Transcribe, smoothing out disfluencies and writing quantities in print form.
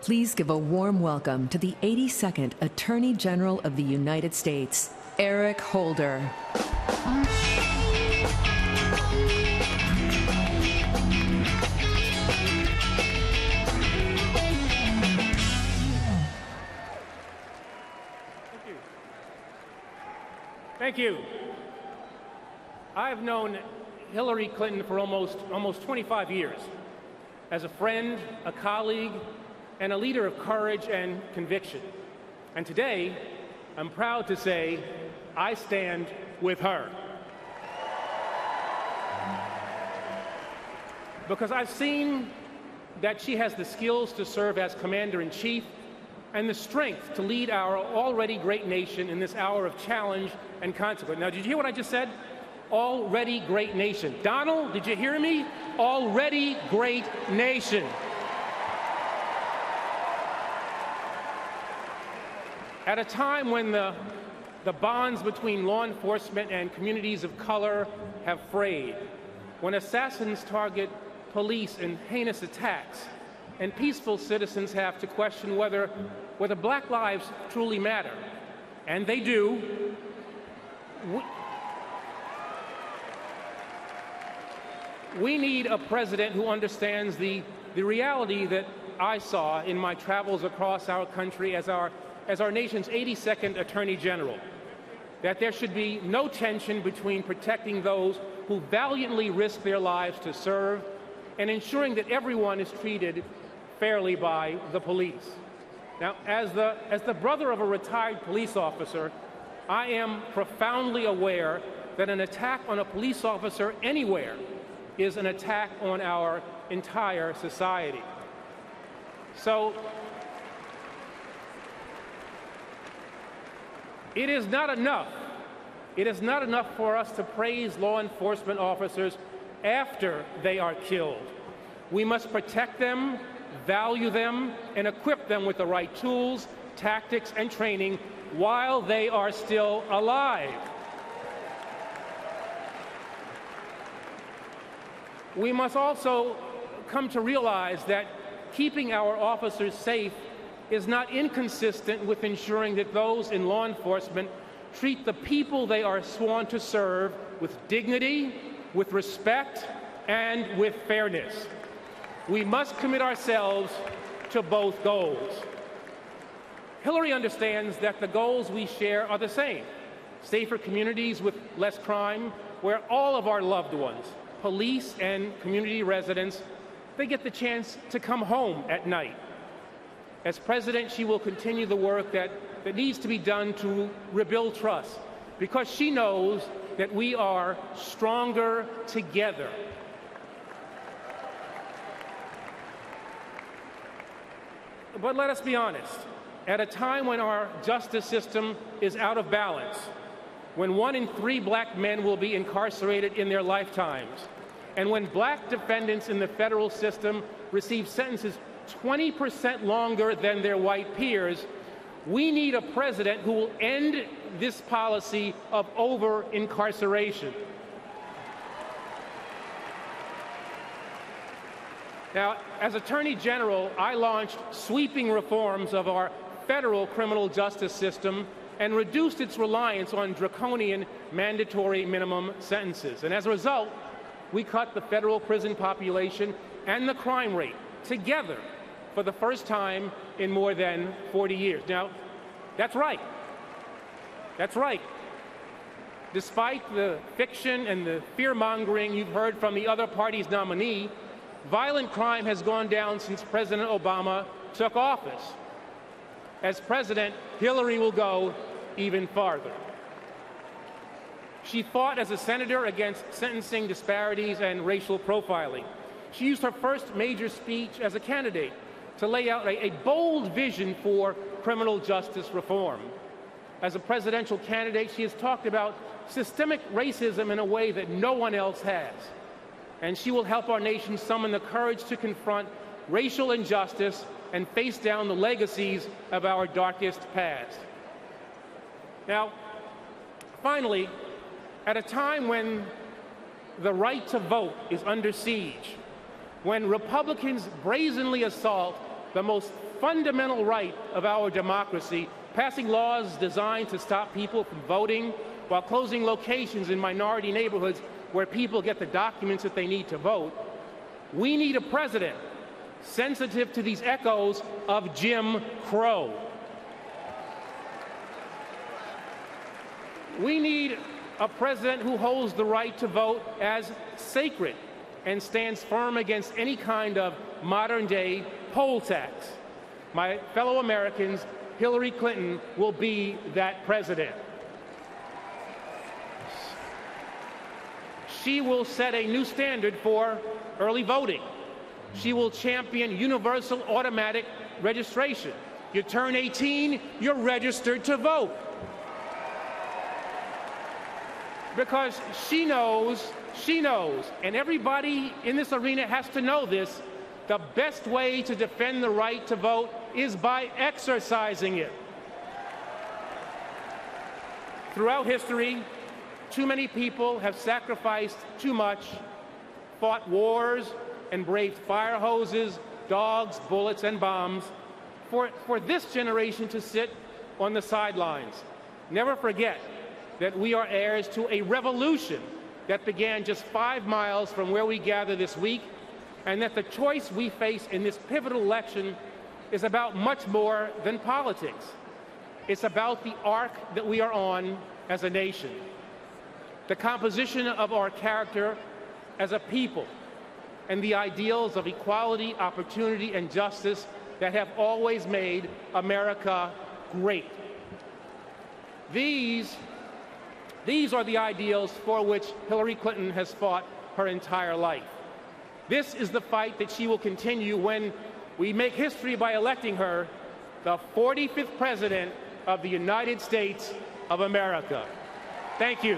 Please give a warm welcome to the 82nd Attorney General of the United States, Eric Holder. Thank you. I've known Hillary Clinton for almost 25 years as a friend, a colleague, and a leader of courage and conviction. And today, I'm proud to say I stand with her. Because I've seen that she has the skills to serve as Commander-in-Chief and the strength to lead our already great nation in this hour of challenge and consequence. Now, did you hear what I just said? Already great nation. Donald, did you hear me? Already great nation. At a time when the bonds between law enforcement and communities of color have frayed, when assassins target police in heinous attacks, and peaceful citizens have to question whether Black lives truly matter, and they do, we need a president who understands the reality that I saw in my travels across our country as our nation's 82nd Attorney General, that there should be no tension between protecting those who valiantly risk their lives to serve and ensuring that everyone is treated fairly by the police. Now, as the brother of a retired police officer, I am profoundly aware that an attack on a police officer anywhere is an attack on our entire society. So, it is not enough for us to praise law enforcement officers after they are killed. We must protect them, value them, and equip them with the right tools, tactics, and training while they are still alive. We must also come to realize that keeping our officers safe is not inconsistent with ensuring that those in law enforcement treat the people they are sworn to serve with dignity, with respect, and with fairness. We must commit ourselves to both goals. Hillary understands that the goals we share are the same: safer communities with less crime, where all of our loved ones, police and community residents, they get the chance to come home at night. As president, she will continue the work that needs to be done to rebuild trust, because she knows that we are stronger together. But let us be honest. At a time when our justice system is out of balance, when 1 in 3 Black men will be incarcerated in their lifetimes, and when Black defendants in the federal system receive sentences 20% longer than their white peers, we need a president who will end this policy of over-incarceration. Now, as Attorney General, I launched sweeping reforms of our federal criminal justice system and reduced its reliance on draconian mandatory minimum sentences. And as a result, we cut the federal prison population and the crime rate together for the first time in more than 40 years. Now, that's right. That's right. Despite the fiction and the fear-mongering you've heard from the other party's nominee, violent crime has gone down since President Obama took office. As president, Hillary will go even farther. She fought as a senator against sentencing disparities and racial profiling. She used her first major speech as a candidate to lay out a bold vision for criminal justice reform. As a presidential candidate, she has talked about systemic racism in a way that no one else has. And she will help our nation summon the courage to confront racial injustice and face down the legacies of our darkest past. Now, finally, at a time when the right to vote is under siege, when Republicans brazenly assault the most fundamental right of our democracy, passing laws designed to stop people from voting while closing locations in minority neighborhoods where people get the documents that they need to vote. We need a president sensitive to these echoes of Jim Crow. We need a president who holds the right to vote as sacred and stands firm against any kind of modern-day poll tax. My fellow Americans, Hillary Clinton will be that president. She will set a new standard for early voting. She will champion universal automatic registration. You turn 18, you're registered to vote. Because she knows, and everybody in this arena has to know this, the best way to defend the right to vote is by exercising it. Throughout history, too many people have sacrificed too much, fought wars, and braved fire hoses, dogs, bullets, and bombs for this generation to sit on the sidelines. Never forget that we are heirs to a revolution that began just 5 miles from where we gather this week, and that the choice we face in this pivotal election is about much more than politics. It's about the arc that we are on as a nation, the composition of our character as a people, and the ideals of equality, opportunity, and justice that have always made America great. These are the ideals for which Hillary Clinton has fought her entire life. This is the fight that she will continue when we make history by electing her the 45th President of the United States of America. Thank you.